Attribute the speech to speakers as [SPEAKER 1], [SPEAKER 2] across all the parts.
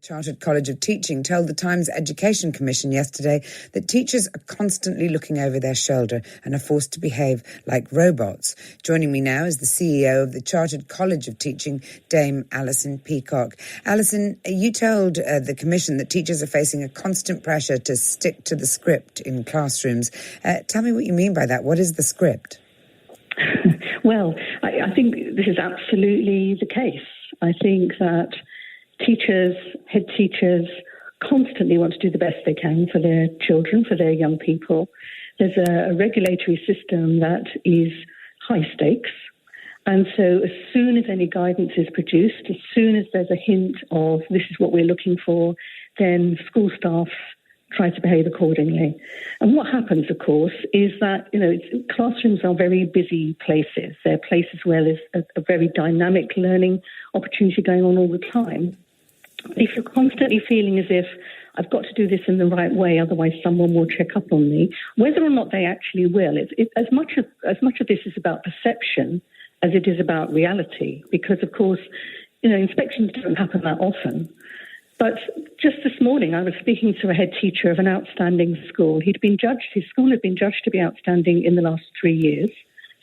[SPEAKER 1] Chartered College of Teaching told the Times Education Commission yesterday that teachers are constantly looking over their shoulder and are forced to behave like robots. Joining me now is the CEO of the Chartered College of Teaching, Dame Alison Peacock. Alison, you told the Commission that teachers are facing a constant pressure to stick to the script in classrooms. Tell me what you mean by that. What is the script?
[SPEAKER 2] Well, I think this is absolutely the case. I think that teachers, head teachers, constantly want to do the best they can for their children, for their young people. There's a regulatory system that is high stakes. And so as soon as any guidance is produced, as soon as there's a hint of this is what we're looking for, then school staff try to behave accordingly. And what happens, of course, is that, classrooms are very busy places. They're places where there's a very dynamic learning opportunity going on all the time. If you're constantly feeling as if I've got to do this in the right way, otherwise someone will check up on me, whether or not they actually will, as much of this is about perception as it is about reality. Because, of course, inspections don't happen that often. But just this morning, I was speaking to a head teacher of an outstanding school. His school had been judged to be outstanding in the last 3 years.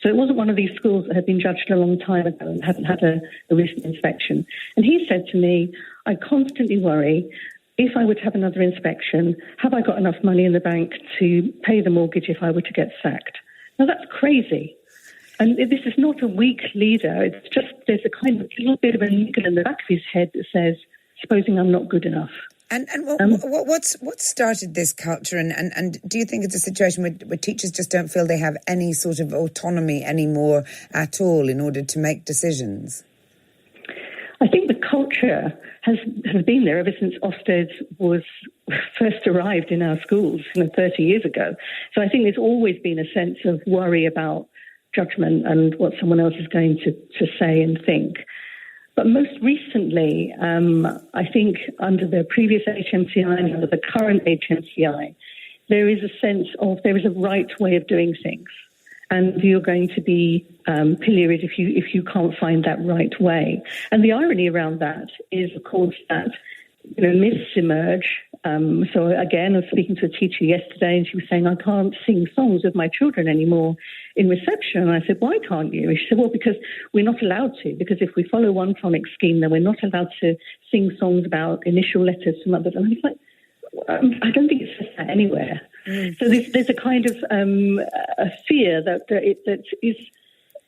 [SPEAKER 2] So it wasn't one of these schools that had been judged a long time ago and hadn't had a recent inspection. And he said to me, I constantly worry, if I were to have another inspection, have I got enough money in the bank to pay the mortgage if I were to get sacked? Now, that's crazy. And this is not a weak leader. It's just there's a kind of little bit of a niggle in the back of his head that says, supposing I'm not good enough.
[SPEAKER 1] And what started this culture? And do you think it's a situation where teachers just don't feel they have any sort of autonomy anymore at all in order to make decisions?
[SPEAKER 2] I think the culture has been there ever since Ofsted was first arrived in our schools 30 years ago. So I think there's always been a sense of worry about judgment and what someone else is going to say and think. But most recently, I think under the previous HMCI and under the current HMCI, there is a sense of there is a right way of doing things. And you're going to be pilloried if you can't find that right way. And the irony around that is, of course, that myths emerge. So again, I was speaking to a teacher yesterday, and she was saying, I can't sing songs with my children anymore in reception. And I said, why can't you? And she said, well, because we're not allowed to. Because if we follow one phonics scheme, then we're not allowed to sing songs about initial letters from others. And I was like, I don't think it says that anywhere. So there's a kind of a fear that is,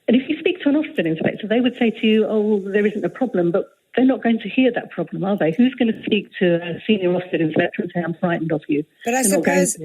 [SPEAKER 2] and if you speak to an Ofsted inspector, they would say to you, oh, there isn't a problem, but they're not going to hear that problem, are they? Who's going to speak to a senior Ofsted inspector and say, I'm frightened of you?
[SPEAKER 1] But I suppose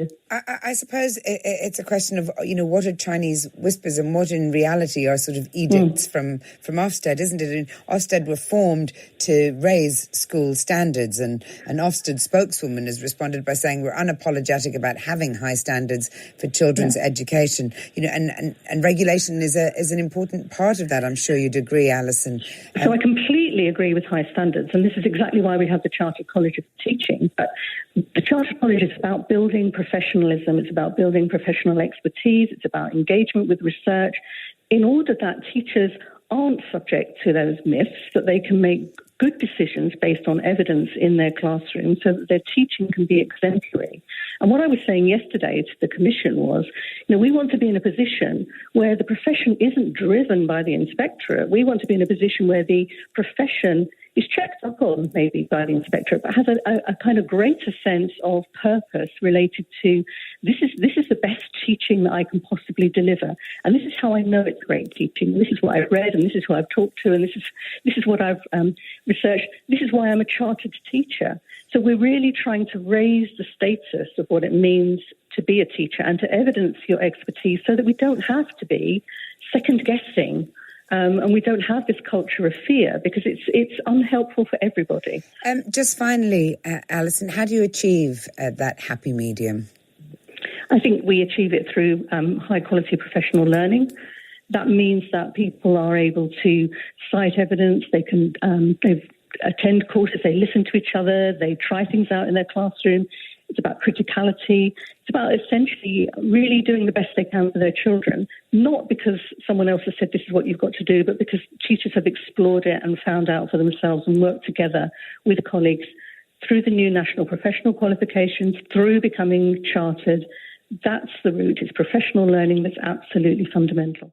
[SPEAKER 1] it's a question of, what are Chinese whispers and what in reality are sort of edicts from Ofsted, isn't it? And Ofsted were formed to raise school standards, and an Ofsted spokeswoman has responded by saying we're unapologetic about having high standards for children's education. And regulation is an important part of that. I'm sure you'd agree, Alison.
[SPEAKER 2] So I completely agree with high standards, and this is exactly why we have the Chartered College of Teaching. But the Chartered College is about building professionalism, it's about building professional expertise, it's about engagement with research, in order that teachers aren't subject to those myths, that they can make good decisions based on evidence in their classroom so that their teaching can be exemplary. And what I was saying yesterday to the Commission was, we want to be in a position where the profession isn't driven by the inspectorate. We want to be in a position where the profession is checked up on maybe by the inspectorate, but has a kind of greater sense of purpose related to this is the best teaching that I can possibly deliver. And this is how I know it's great teaching. This is what I've read, and this is who I've talked to, and this is what I've researched. This is why I'm a chartered teacher. So we're really trying to raise the status of what it means to be a teacher and to evidence your expertise so that we don't have to be second-guessing and we don't have this culture of fear, because it's unhelpful for everybody.
[SPEAKER 1] Just finally, Alison, how do you achieve that happy medium?
[SPEAKER 2] I think we achieve it through high-quality professional learning. That means that people are able to cite evidence, they can attend courses, they listen to each other, they try things out in their classroom. It's about criticality. It's about essentially really doing the best they can for their children, not because someone else has said this is what you've got to do, but because teachers have explored it and found out for themselves and worked together with colleagues through the new national professional qualifications, through becoming chartered. That's the route. It's professional learning that's absolutely fundamental.